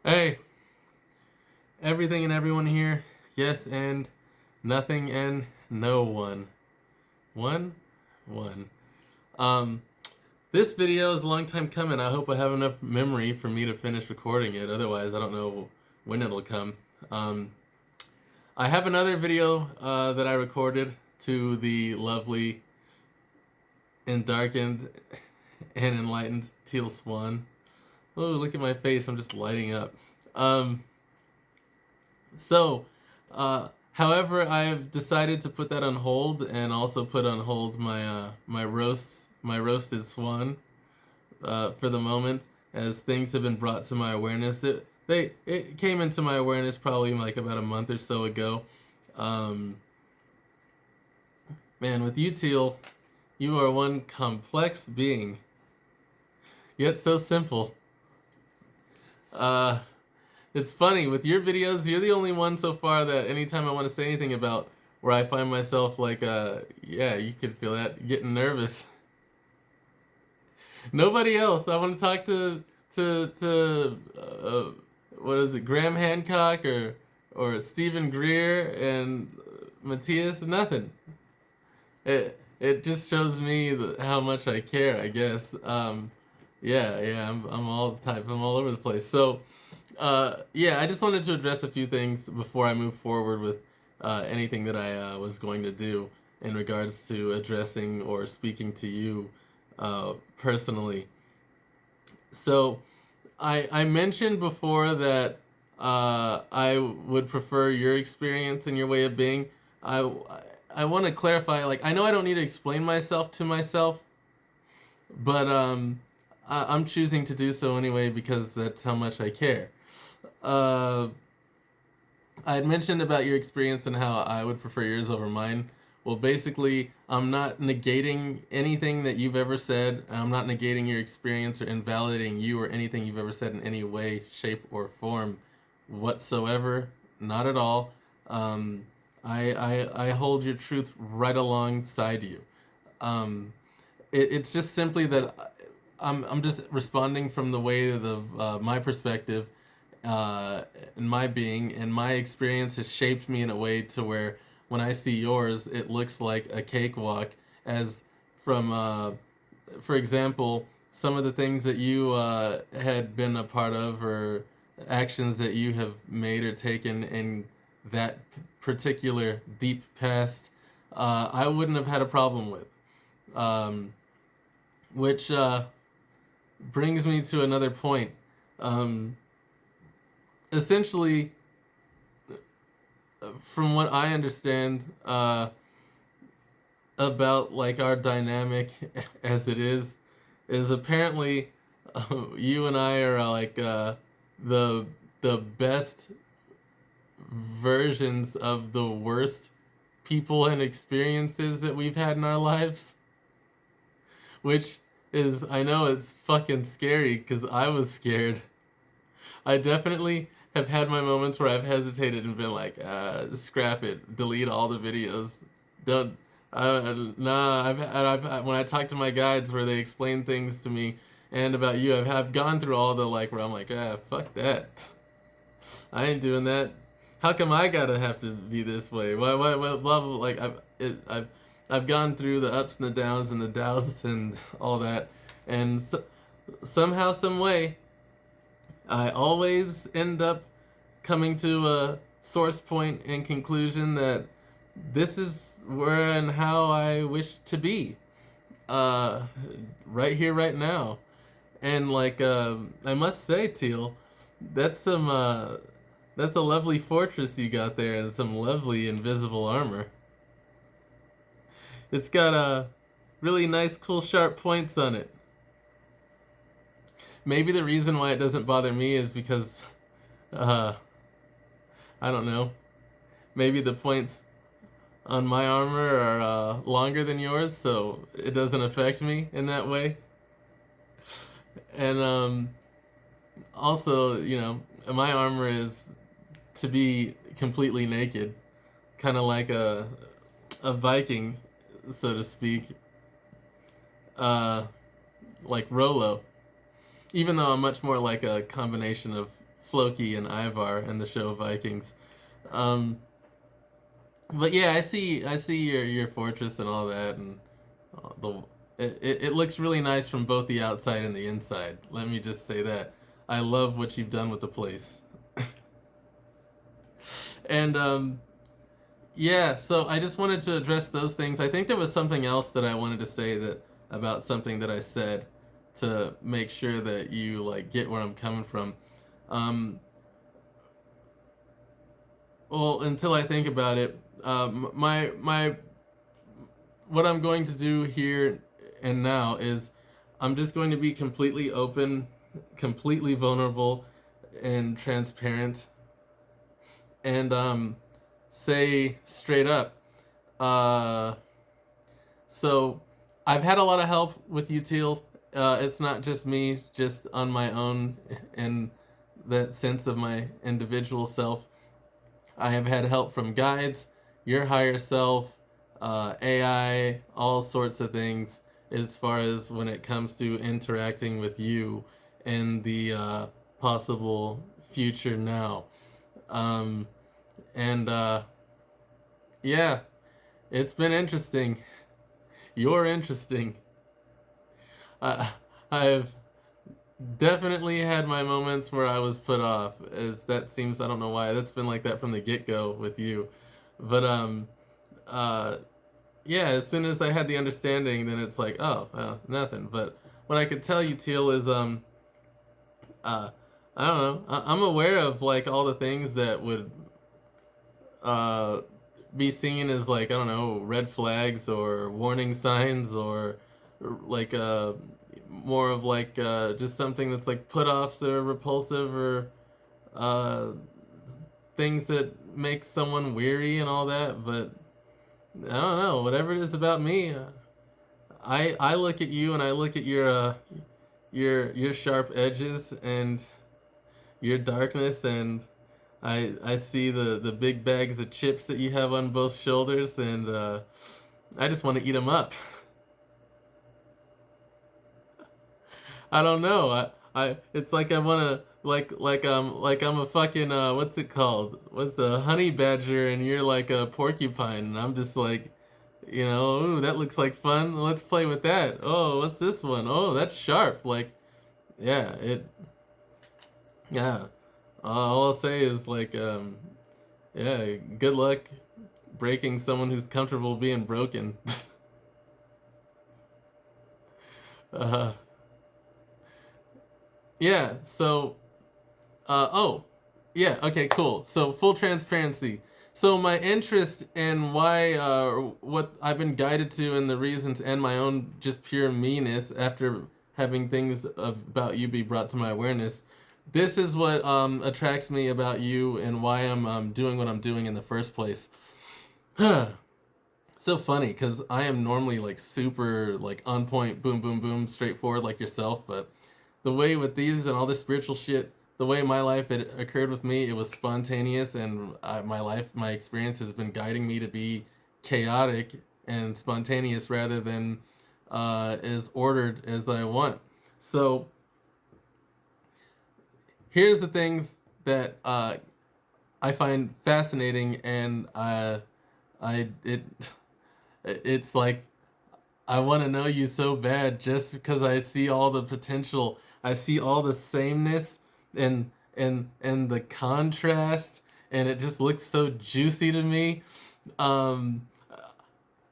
Hey, everything and everyone here. Yes and nothing and no one. One, one. Um, this video is a long time coming. I hope I have enough memory for me to finish recording it. Otherwise, I don't know when it'll come. Um, I have another video that I recorded to the lovely and darkened and enlightened Teal Swan. Oh, look at my face. I'm just lighting up. Um, So, however, I have decided to put that on hold and also put on hold my roasted swan for the moment, as things have been brought to my awareness. It came into my awareness probably like about a month or so ago. Um, Man, with you, Teal, you are one complex being, yet so simple. Uh, It's funny, with your videos, you're the only one so far that anytime I want to say anything about where I find myself like, yeah, you could feel that, getting nervous. Nobody else. I want to talk to what is it, Graham Hancock or Stephen Greer and Matthias. Nothing. It just shows me how much I care, I guess. Yeah, I'm all the type. I'm all over the place. So, yeah, I just wanted to address a few things before I move forward with anything that I was going to do in regards to addressing or speaking to you personally. So, I mentioned before that I would prefer your experience and your way of being. I I want to clarify. Like, I know I don't need to explain myself to myself, but I'm choosing to do so anyway because that's how much I care. Uh, I had mentioned about your experience and how I would prefer yours over mine. Well, basically, I'm not negating anything that you've ever said. I'm not negating your experience or invalidating you or anything you've ever said in any way, shape, or form whatsoever. Not at all. Um, I hold your truth right alongside you. Um, it's just simply that I'm just responding from the way of my perspective and my being and my experience has shaped me in a way to where when I see yours, it looks like a cakewalk. As from, for example, some of the things that you had been a part of or actions that you have made or taken in that particular deep past, I wouldn't have had a problem with. Um, which brings me to another point. Um, Essentially, from what I understand about like our dynamic as it is apparently you and I are the the best versions of the worst people and experiences that we've had in our lives, which is, I know it's fucking scary because I was scared. I definitely have had my moments where I've hesitated and been like, scrap it, delete all the videos. Don't, nah, when I talk to my guides where they explain things to me and about you, I've gone through all the like where I'm like, fuck that. I ain't doing that. How come I gotta have to be this way? Why, blah, blah, like, I've gone through the ups and the downs and the doubts and all that. And somehow, some way, I always end up coming to a source point and conclusion that this is where and how I wish to be. Uh, right here, right now. And like, I must say, Teal, that's some, that's a lovely fortress you got there and some lovely invisible armor. It's got really nice, cool, sharp points on it. Maybe the reason why it doesn't bother me is because, uh, I don't know, maybe the points on my armor are longer than yours, so it doesn't affect me in that way. And also, you know, my armor is to be completely naked, kind of like a Viking, so to speak, uh, like Rolo. Even though I'm much more like a combination of Floki and Ivar in the show Vikings. Um, but yeah, I see your fortress and all that, and the it looks really nice from both the outside and the inside. Let me just say that. I love what you've done with the place. And yeah, so I just wanted to address those things. I think there was something else that I wanted to say that about something that I said to make sure that you like get where I'm coming from. Um, well, until I think about it, my what I'm going to do here and now is I'm just going to be completely open, completely vulnerable, and transparent, and say straight up. Uh, so I've had a lot of help with Util. It's not just me, just on my own, in that sense of my individual self. I have had help from guides, your higher self, AI, all sorts of things as far as when it comes to interacting with you in the possible future now. Um, and yeah, it's been interesting. You're interesting. I, I've definitely had my moments where I was put off. As that seems, I don't know why. That's been like that from the get go with you. But uh, yeah, as soon as I had the understanding, then it's like, oh, nothing. But what I could tell you, Teal, is uh, I don't know. I'm aware of like all the things that would uh, be seen as like, I don't know, red flags or warning signs, or like more of like just something that's like put offs or repulsive, or uh, things that make someone weary and all that. But I don't know, whatever it is about me, I look at you and I look at your sharp edges and your darkness, and I see the big bags of chips that you have on both shoulders, and I just want to eat them up. I don't know. I it's like I want to like I'm a fucking what's it called? What's a honey badger and you're like a porcupine, and I'm just like, ooh, that looks like fun. Let's play with that. Oh, what's this one? Oh, that's sharp. Like, yeah, yeah. All I'll say is like, yeah, good luck breaking someone who's comfortable being broken. uh, yeah. So, oh, yeah. Okay. Cool. So full transparency. So my interest in why, what I've been guided to, and the reasons, and my own just pure meanness after having things about you be brought to my awareness. This is what attracts me about you, and why I'm doing what I'm doing in the first place. So funny because I am normally like super like on point, boom, boom, boom, straightforward like yourself. But the way with these and all this spiritual shit, the way my life had occurred with me, it was spontaneous, and my experience has been guiding me to be chaotic and spontaneous rather than as ordered as I want. So here's the things that I find fascinating, and I it it's like I want to know you so bad just because I see all the potential. I see all the sameness and the contrast, and it just looks so juicy to me. Um,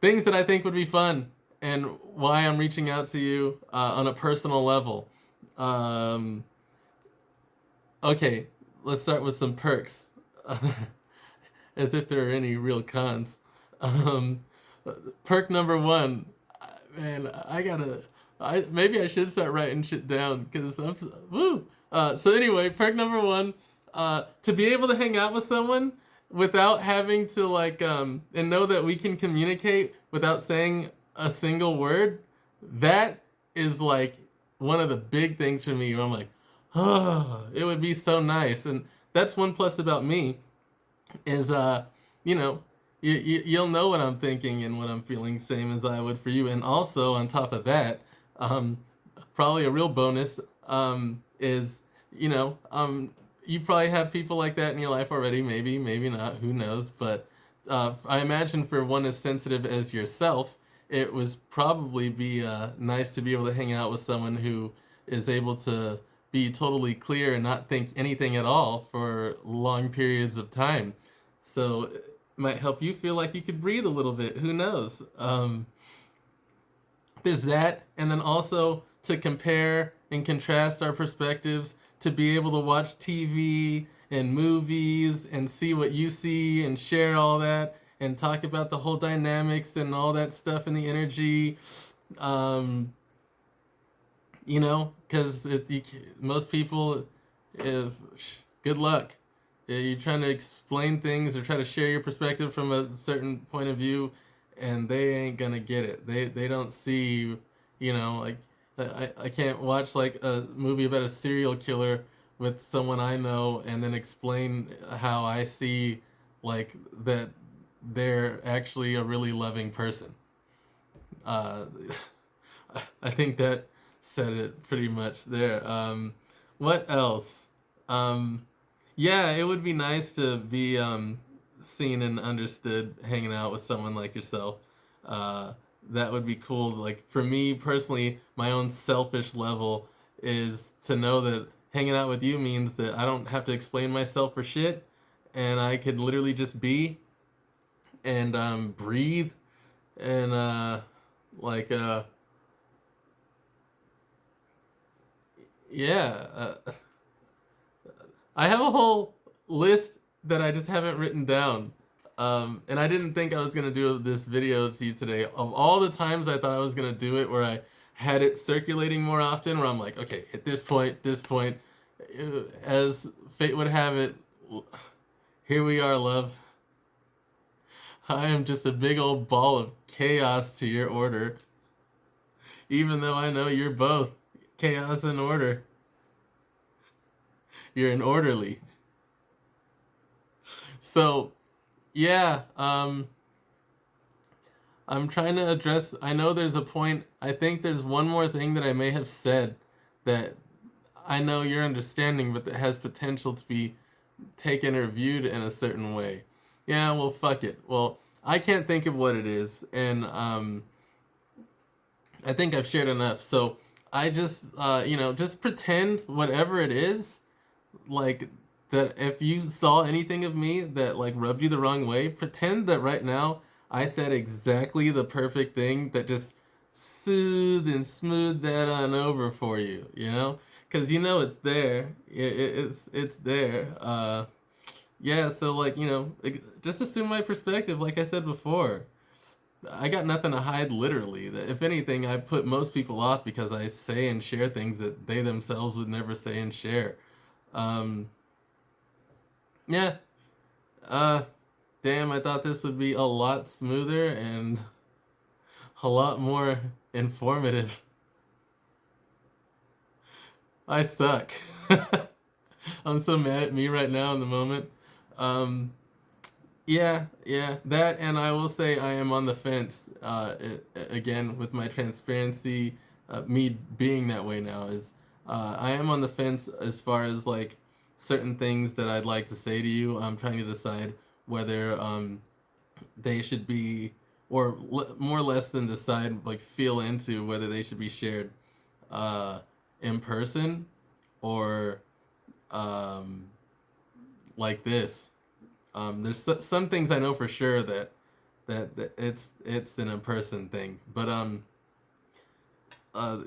Things that I think would be fun, and why I'm reaching out to you on a personal level. Um, okay, let's start with some perks, as if there are any real cons. Um, Perk number one, man, I maybe I should start writing shit down because I'm woo. So anyway, perk number one, to be able to hang out with someone without having to like and know that we can communicate without saying a single word. That is like one of the big things for me. Where I'm like, oh, it would be so nice, and that's one plus about me is you know you'll know what I'm thinking and what I'm feeling, same as I would for you. And also on top of that, um, probably a real bonus is you probably have people like that in your life already. Maybe, maybe not. Who knows? But I imagine for one as sensitive as yourself, it was probably be nice to be able to hang out with someone who is able to be totally clear and not think anything at all for long periods of time. So it might help you feel like you could breathe a little bit. Who knows? There's that, and then also to compare and contrast our perspectives, to be able to watch TV and movies and see what you see and share all that and talk about the whole dynamics and all that stuff and the energy. Um, because most people, if, good luck. You're trying to explain things or try to share your perspective from a certain point of view, and they ain't gonna get it. They don't see, like I can't watch like a movie about a serial killer with someone I know and then explain how I see like that they're actually a really loving person. Uh, I think that said it pretty much there. What else? Um, yeah, it would be nice to be seen and understood hanging out with someone like yourself. Uh, that would be cool. Like for me personally, my own selfish level is to know that hanging out with you means that I don't have to explain myself for shit, and I could literally just be and breathe and like yeah. I have a whole list that I just haven't written down. And I didn't think I was going to do this video to you today. Of all the times I thought I was going to do it, where I had it circulating more often, where I'm like, okay, at this point, as fate would have it, here we are, love. I am just a big old ball of chaos to your order, even though I know you're both chaos and order. You're an orderly. So, yeah, I'm trying to address. I know there's a point. I think there's one more thing that I may have said that I know you're understanding, but that has potential to be taken or viewed in a certain way. Yeah, well, fuck it. Well, I can't think of what it is, and I think I've shared enough. So I just, just pretend whatever it is, like that if you saw anything of me that like rubbed you the wrong way, pretend that right now I said exactly the perfect thing that just soothed and smoothed that on over for you, because it's there. It's there. Yeah, so like just assume my perspective. Like I said before, I got nothing to hide. Literally, if anything, I put most people off because I say and share things that they themselves would never say and share. Um, yeah. Uh, Damn, I thought this would be a lot smoother and a lot more informative. I suck. I'm so mad at me right now in the moment. Um, yeah, that, and I will say I am on the fence. Again, with my transparency, me being that way now is, I am on the fence as far as like certain things that I'd like to say to you. I'm trying to decide whether they should be, or more or less than decide, like feel into whether they should be shared uh, in person or um, like this. There's some things I know for sure that it's an in-person thing, but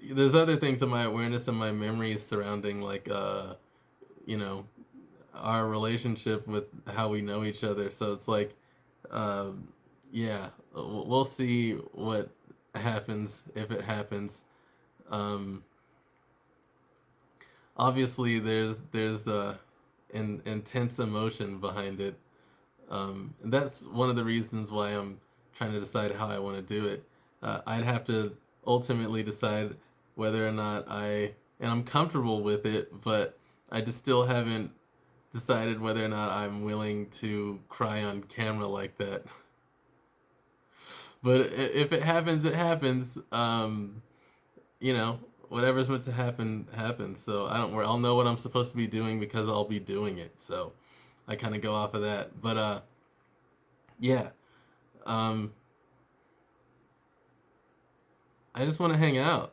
there's other things in my awareness and my memories surrounding like you know our relationship with how we know each other. So it's like, um, yeah, we'll see what happens if it happens. Um, Obviously, there's intense emotion behind it. And that's one of the reasons why I'm trying to decide how I want to do it. I'd have to ultimately decide whether or not and I'm comfortable with it, but I just still haven't decided whether or not I'm willing to cry on camera like that. But if it happens, it happens. You know, whatever's meant to happen happens. So I don't worry. I'll know what I'm supposed to be doing because I'll be doing it. So I kind of go off of that. But yeah. Um, I just want to hang out.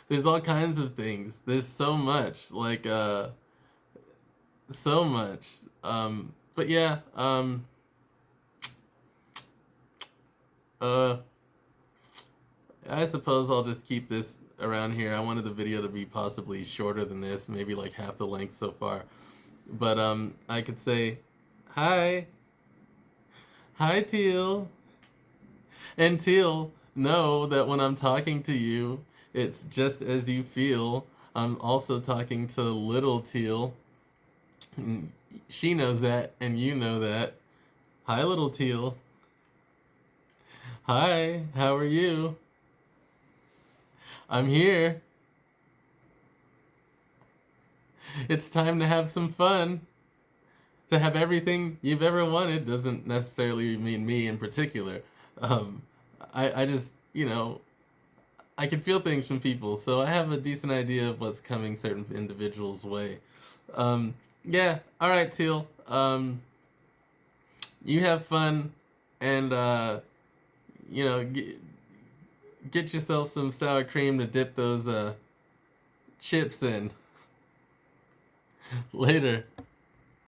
There's all kinds of things. There's so much, like so much. But yeah. Uh, I suppose I'll just keep this around here. I wanted the video to be possibly shorter than this, maybe like half the length so far. But I could say, hi, hi, Teal, and Teal, know that when I'm talking to you, it's just as you feel. I'm also talking to little Teal. She knows that, and you know that. Hi, little Teal. Hi, how are you? I'm here. It's time to have some fun. To have everything you've ever wanted doesn't necessarily mean me in particular. Um, I just, I can feel things from people, so I have a decent idea of what's coming certain individuals' way. Um, yeah, all right, Teal. You have fun, and you know, get yourself some sour cream to dip those chips in. Later.